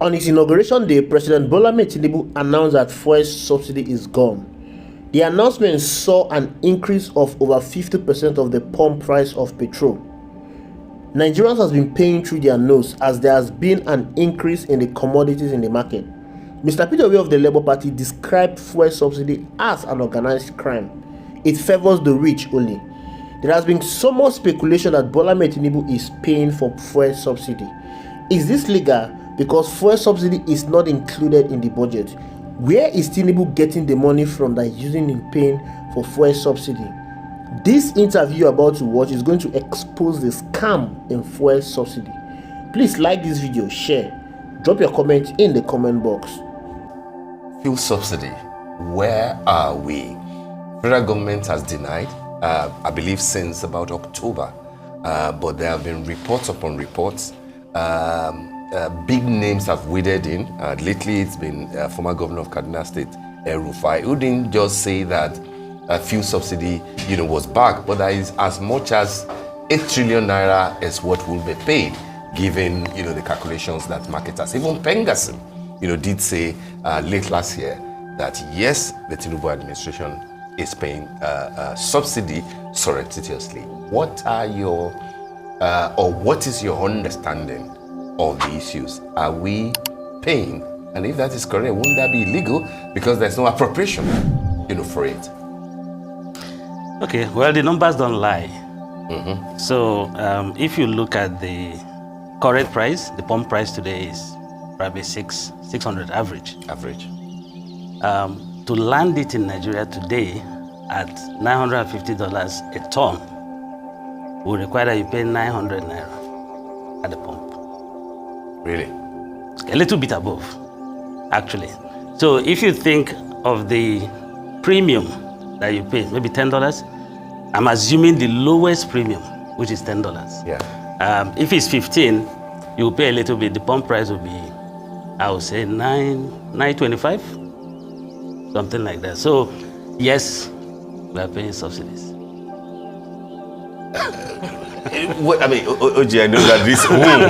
On his inauguration day, President Bola Ahmed Tinubu announced that fuel subsidy is gone. The announcement saw an increase of over 50% of the pump price of petrol. Nigerians have been paying through their nose as there has been an increase in the commodities in the market. Mr. Peter Obi of the Labour Party described fuel subsidy as an organized crime. It favors the rich only. There has been so much speculation that Bola Ahmed Tinubu is paying for fuel subsidy. Is this legal? Because fuel subsidy is not included in the budget. Where is Tinubu getting the money from that he's using in paying for fuel subsidy? This interview you're about to watch is going to expose the scam in fuel subsidy. Please like this video, share, drop your comment in the comment box. Fuel subsidy, where are we? Federal government has denied, I believe since about October, but there have been reports upon reports. Big names have waded in. Lately, it's been former governor of Kaduna State, El-Rufai, who didn't just say that fuel subsidy, was back, but there is as much as 8 trillion naira is what will be paid, given the calculations that marketers, even Pengasson, did say late last year that yes, the Tinubu administration is paying subsidy surreptitiously. What are your what is your understanding of the issues? Are we paying? And if that is correct, wouldn't that be illegal because there's no appropriation, for it? Okay, well, the numbers don't lie. So if you look at the current price, the pump price today is probably 600 average. To land it in Nigeria today at $950 a ton will require that you pay 900 naira at the pump. Really? A little bit above, actually. So if you think of the premium that you pay, maybe $10, I'm assuming the lowest premium, which is $10. Yeah. If it's 15, you pay a little bit. The pump price will be, I would say, $9.25, something like that. So yes, we are paying subsidies. What, I mean, Oji, I know that this one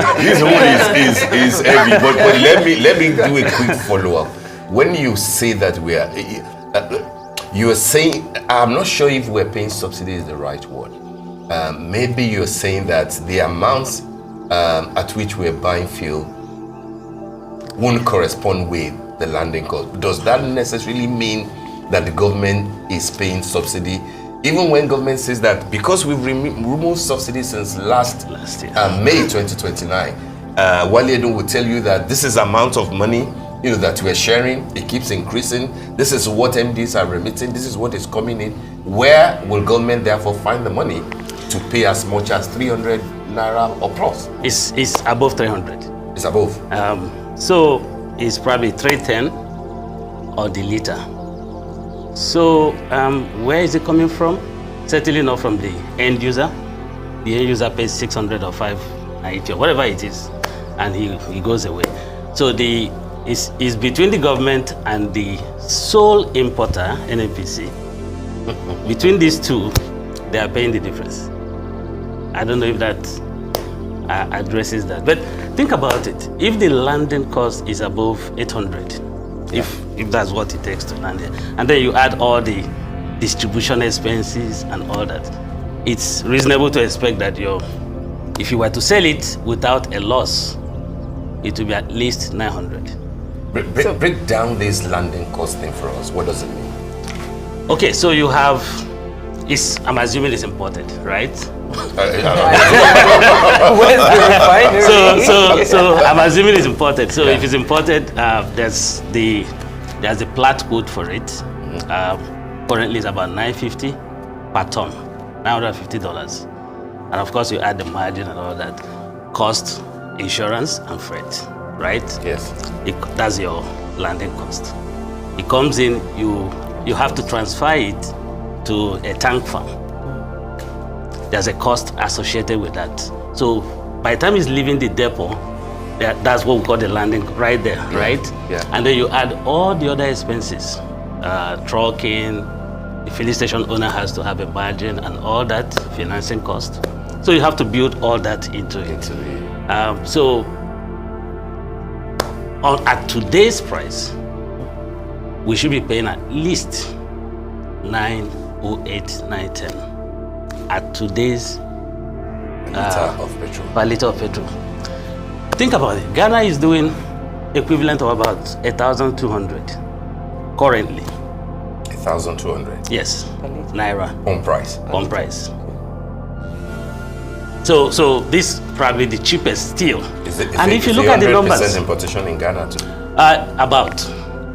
is heavy, but let me do a quick follow-up. When you say that we are, you are saying, I'm not sure if we're paying subsidy is the right word. Maybe you're saying that the amounts at which we're buying fuel won't correspond with the landing cost. Does that necessarily mean that the government is paying subsidy? Even when government says that because we've removed subsidy since last year, May 2029, Wale Edun will tell you that this is amount of money that we're sharing. It keeps increasing. This is what MDs are remitting. This is what is coming in. Where will government therefore find the money to pay as much as 300 naira or plus? It's above 300. It's above. So it's probably 310 or the liter. So where is it coming from? Certainly not from the end user. The end user pays 600 or 590 or whatever it is, and he goes away. So it's between the government and the sole importer, NNPC. Between these two, they are paying the difference. I don't know if that addresses that. But think about it. If the landing cost is above 800, if that's what it takes to land it, and then you add all the distribution expenses and all that, it's reasonable to expect that if you were to sell it without a loss, it will be at least 900. Break down this landing cost thing for us. What does it mean? Okay, so you have, I'm assuming it's imported, right? Where's the refinery? So I'm assuming it's imported. So if it's imported, there's the plat quote for it. Currently it's about $950 per ton, $950. And of course you add the margin and all that, cost, insurance and freight, right? Yes. That's your landing cost. It comes in, you have to transfer it to a tank farm. There's a cost associated with that. So by the time it's leaving the depot, that's what we call the landing right there, right? Yeah. And then you add all the other expenses, trucking, the filling station owner has to have a margin and all that, financing cost. So you have to build all that into it. So at today's price, we should be paying at least 908, 910 at today's per liter of petrol. Think about it. Ghana is doing equivalent of about 1,200 currently. 1,200. Yes, naira. On price. On price. So this probably the cheapest still. And if you look at the numbers, 100% importation in Ghana too. About,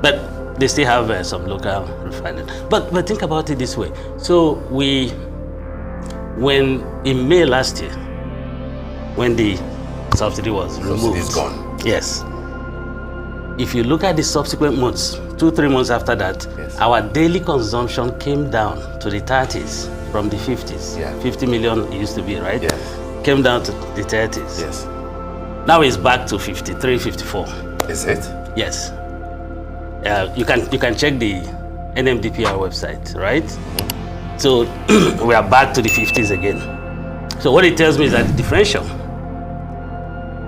but they still have some local refining. But think about it this way. So when in May last year, when the subsidy was removed, Subsidy is gone. Yes. If you look at the subsequent months, 2-3 months after that, yes, our daily consumption came down to the 30s from the 50s. Yeah. 50 million it used to be, right? Yes. Came down to the 30s. Yes. Now it's back to 53, 54. Is it? Yes. You can check the NMDPR website, right? Mm-hmm. So we are back to the 50s again. So what it tells me is that the differential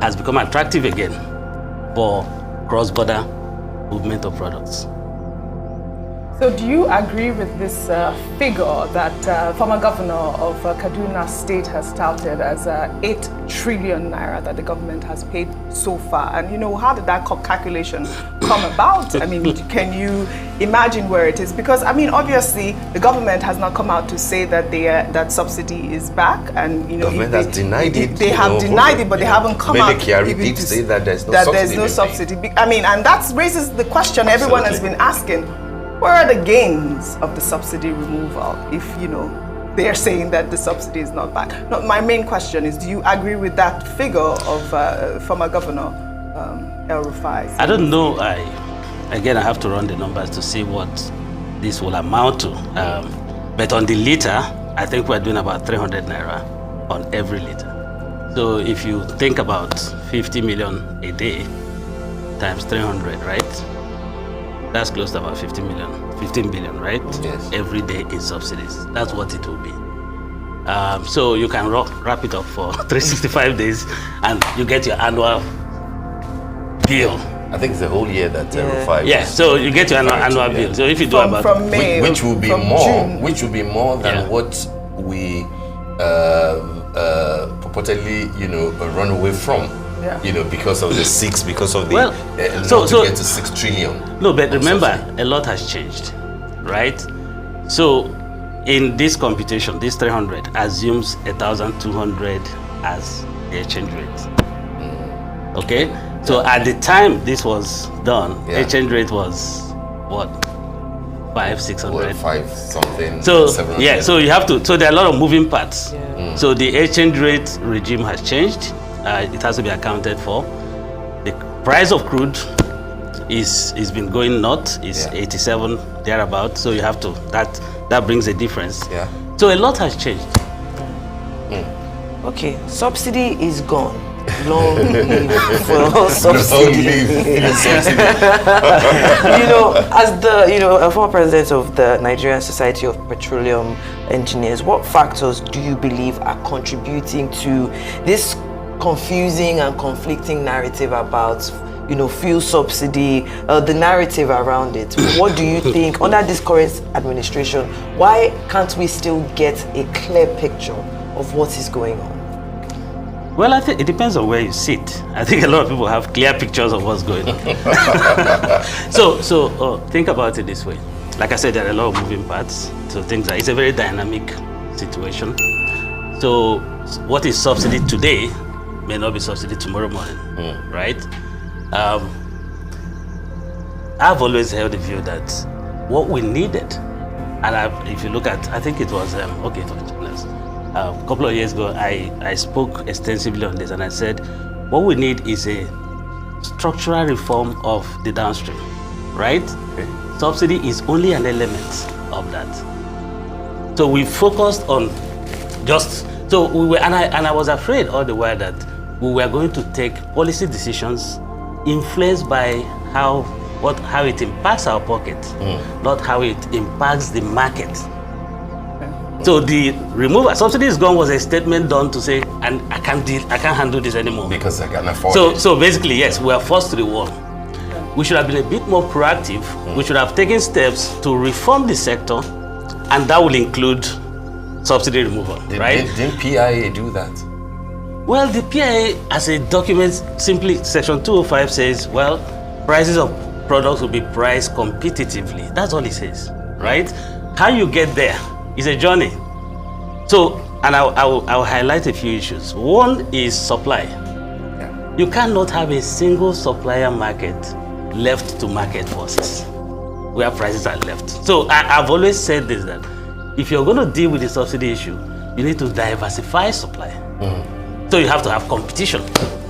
has become attractive again for cross-border movement of products. So do you agree with this figure that former governor of Kaduna State has touted as 8 trillion naira that the government has paid so far? And how did that calculation come about? I mean, can you imagine where it is? Because obviously the government has not come out to say that that subsidy is back, and government has denied it. They have denied it, but they haven't come out even to say that there's no subsidy. And that raises the question everyone has been asking. Where are the gains of the subsidy removal if, they're saying that the subsidy is not back? No, my main question is, do you agree with that figure of former Governor El-Rufai? I don't know. I have to run the numbers to see what this will amount to. But on the liter, I think we're doing about 300 naira on every liter. So if you think about 50 million a day times 300, right? That's close to about 15 billion, right? Yes. Every day in subsidies. That's what it will be. So you can wrap it up for 365 days and you get your annual bill. I think it's the whole year that Rufai. Yeah, so you get your annual bill. So if you do from May, which will be more than what we purportedly, run away from. Yeah. Because of the get to 6 trillion. No, but remember, a lot has changed, right? So in this computation, this 300 assumes 1,200 as the exchange rate. Okay? So at the time this was done, exchange rate was what? 500-600. 5 something. So 700. so you have to. So there are a lot of moving parts. Yeah. So the exchange rate regime has changed. It has to be accounted for. The price of crude is been going north. Is 87 thereabout. So you have to that brings a difference. Yeah. So a lot has changed. Okay, subsidy is gone. Long live for subsidy. As the former president of the Nigerian Society of Petroleum Engineers, what factors do you believe are contributing to this confusing and conflicting narrative about fuel subsidy, the narrative around it? What do you think under this current administration, why can't we still get a clear picture of what is going on? Well, I think it depends on where you sit. I think a lot of people have clear pictures of what's going on. So think about it this way. Like I said, there are a lot of moving parts. So it's a very dynamic situation. So what is subsidy today may not be subsidy tomorrow morning, right? I've always held the view that what we needed, and if you look at, I think it was, a couple of years ago, I spoke extensively on this and I said, what we need is a structural reform of the downstream, right? Okay. Subsidy is only an element of that. So we focused on I was afraid all the while that we were going to take policy decisions influenced by how it impacts our pocket, not how it impacts the market. So the removal subsidy is gone was a statement done to say, and I can't handle this anymore because I can't afford it. So basically, yes, we are forced to the wall. we should have been a bit more proactive. We should have taken steps to reform the sector, and that will include subsidy removal, right? Didn't PIA do that? Well, the PIA as a document, simply Section 205 says, well, prices of products will be priced competitively. That's all it says, right? How you get there is a journey. So, and I'll highlight a few issues. One is supply. Yeah. You cannot have a single supplier market left to market forces where prices are left. So I've always said this, that if you're going to deal with the subsidy issue, you need to diversify supply. So you have to have competition,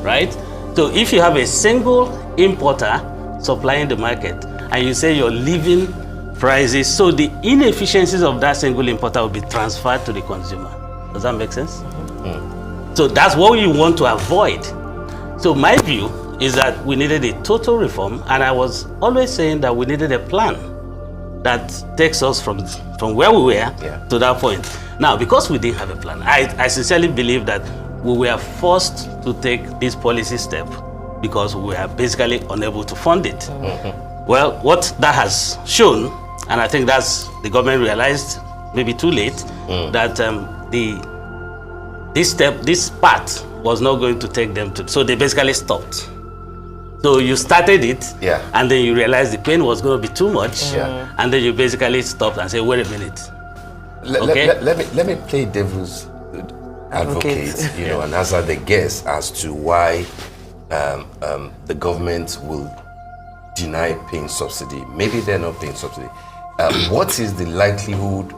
right? So if you have a single importer supplying the market and you say you're leaving prices, so the inefficiencies of that single importer will be transferred to the consumer. Does that make sense? So that's what you want to avoid. So my view is that we needed a total reform, and I was always saying that we needed a plan that takes us from where we were to that point. Now, because we didn't have a plan, I sincerely believe that we were forced to take this policy step because we were basically unable to fund it. Well, what that has shown, and I think that's the government realized maybe too late, that this part was not going to take them to, so they basically stopped. So you started it, and then you realized the pain was going to be too much, and then you basically stopped and said, wait a minute. Let me play devil's advocate, and answer the guess as to why the government will deny paying subsidy. Maybe they're not paying subsidy. What is the likelihood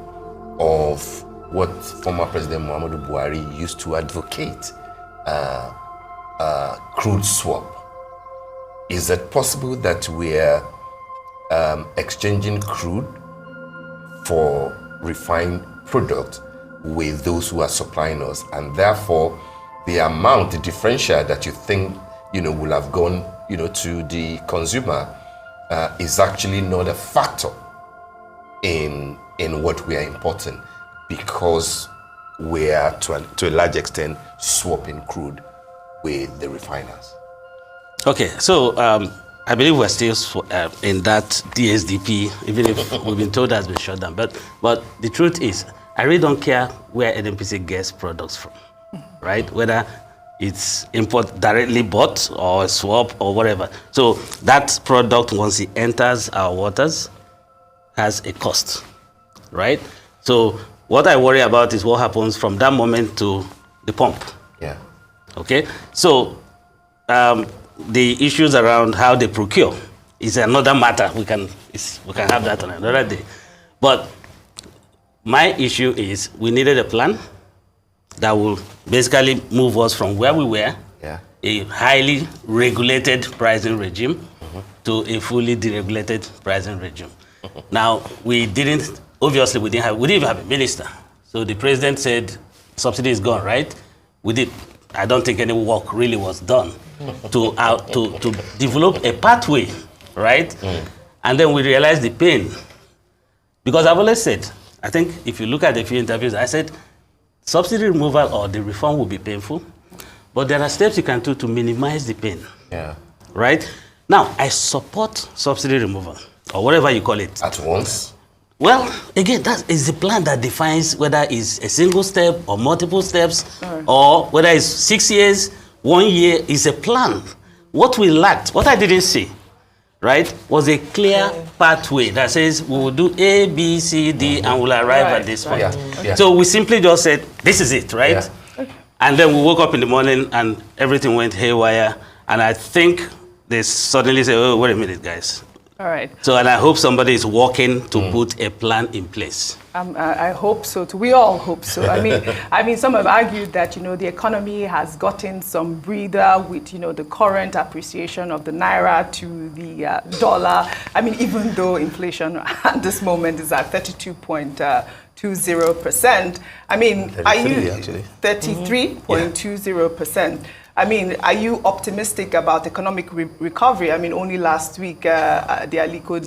of what former President Muhammadu Buhari used to advocate, crude swap? Is it possible that we're exchanging crude for refined product with those who are supplying us, and therefore the amount, the differential that you think will have gone to the consumer is actually not a factor in what we are importing, because we are to a large extent swapping crude with the refiners? Okay, so I believe we're still in that DSDP, even if we've been told that's been shut down. But the truth is, I really don't care where NNPC gets products from, right? Whether it's import directly bought or swap or whatever. So that product, once it enters our waters, has a cost, right? So what I worry about is what happens from that moment to the pump. Yeah. Okay, so the issues around how they procure is another matter. We can have that on another day. But my issue is we needed a plan that will basically move us from where we were, a highly regulated pricing regime, to a fully deregulated pricing regime. Now, obviously we didn't even have a minister. So the president said subsidy is gone, right? I don't think any work really was done to develop a pathway, right? And then we realized the pain. Because I've always said, I think if you look at a few interviews, I said subsidy removal or the reform will be painful, but there are steps you can do to minimize the pain. Yeah. Right? Now, I support subsidy removal, or whatever you call it. At once? Well, again, that is the plan that defines whether it's a single step or multiple steps, or whether it's 6 years, 1 year, is a plan. What we lacked, what I didn't see, right, was a clear pathway that says we will do A, B, C, D, and we'll arrive at this point. So we simply just said, this is it, right? And then we woke up in the morning and everything went haywire. And I think they suddenly say, oh, wait a minute, guys. All right. So, and I hope somebody is working to put a plan in place. I hope so too. We all hope so. I mean, some have argued that the economy has gotten some breather with the current appreciation of the naira to the dollar. I mean, even though inflation at this moment is at 32.20%. I mean, are you 33.20%? I mean, are you optimistic about economic recovery? I mean, only last week, the Aliko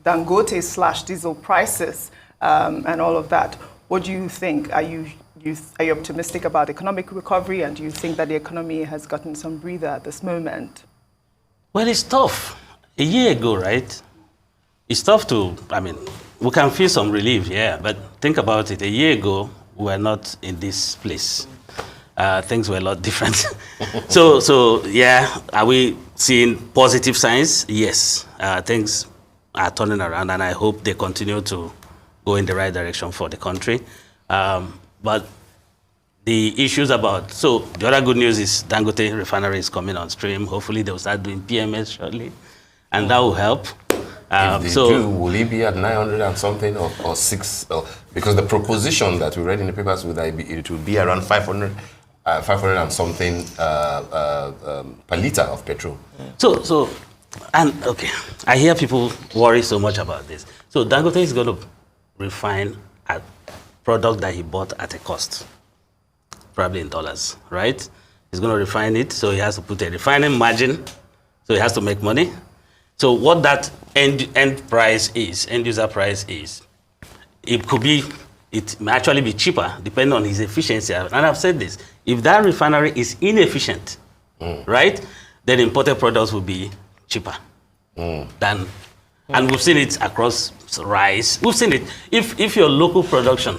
Dangote slashed diesel prices and all of that. What do you think? Are you optimistic about economic recovery, and do you think that the economy has gotten some breather at this moment? Well, it's tough. A year ago, right? It's tough to, we can feel some relief, yeah, but think about it. A year ago, we were not in this place. Things were a lot different. so yeah, are we seeing positive signs? Yes, things are turning around, and I hope they continue to go in the right direction for the country. But the issues about, so the other good news is Dangote refinery is coming on stream. Hopefully they'll start doing PMS shortly, and that will help. If they do, will it be at 900 and something or 6? Because the proposition that we read in the papers would it will be around 500 and something per liter of petrol. Okay, I hear people worry so much about this. So Dangote is going to refine a product that he bought at a cost, probably in dollars, right? He's going to refine it, so he has to put a refining margin, so he has to make money. So what that end price is, end user price is, it may actually be cheaper depending on his efficiency. And I've said this, if that refinery is inefficient, right, then imported products will be cheaper than, and we've seen it across rice. We've seen it. If your local production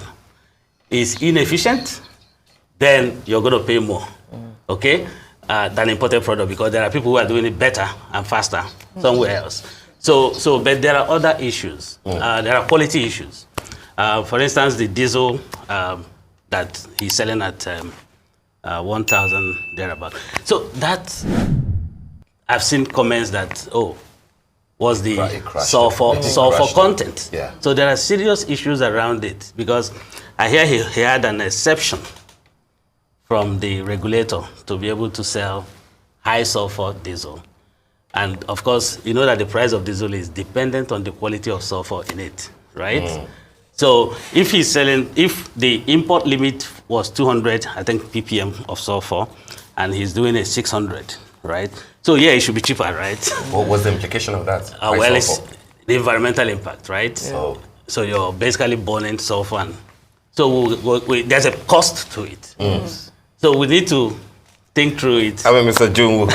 is inefficient, then you're going to pay more, okay, than imported product, because there are people who are doing it better and faster somewhere else. But there are other issues. There are quality issues. For instance, the diesel that he's selling at 1,000 thereabout. So that, I've seen comments that, was the sulfur content. Yeah. So there are serious issues around it, because I hear he had an exception from the regulator to be able to sell high sulfur diesel. And of course, you know that the price of diesel is dependent on the quality of sulfur in it, right? So if he's selling, if the import limit was 200, I think, ppm of sulfur, and he's doing a 600, right? So yeah, it should be cheaper, right? What was the implication of that? Well, it's the environmental impact, right? Yeah. So you're basically burning sulfur. And so there's a cost to it. So we need to think through it. I mean, Mr. June,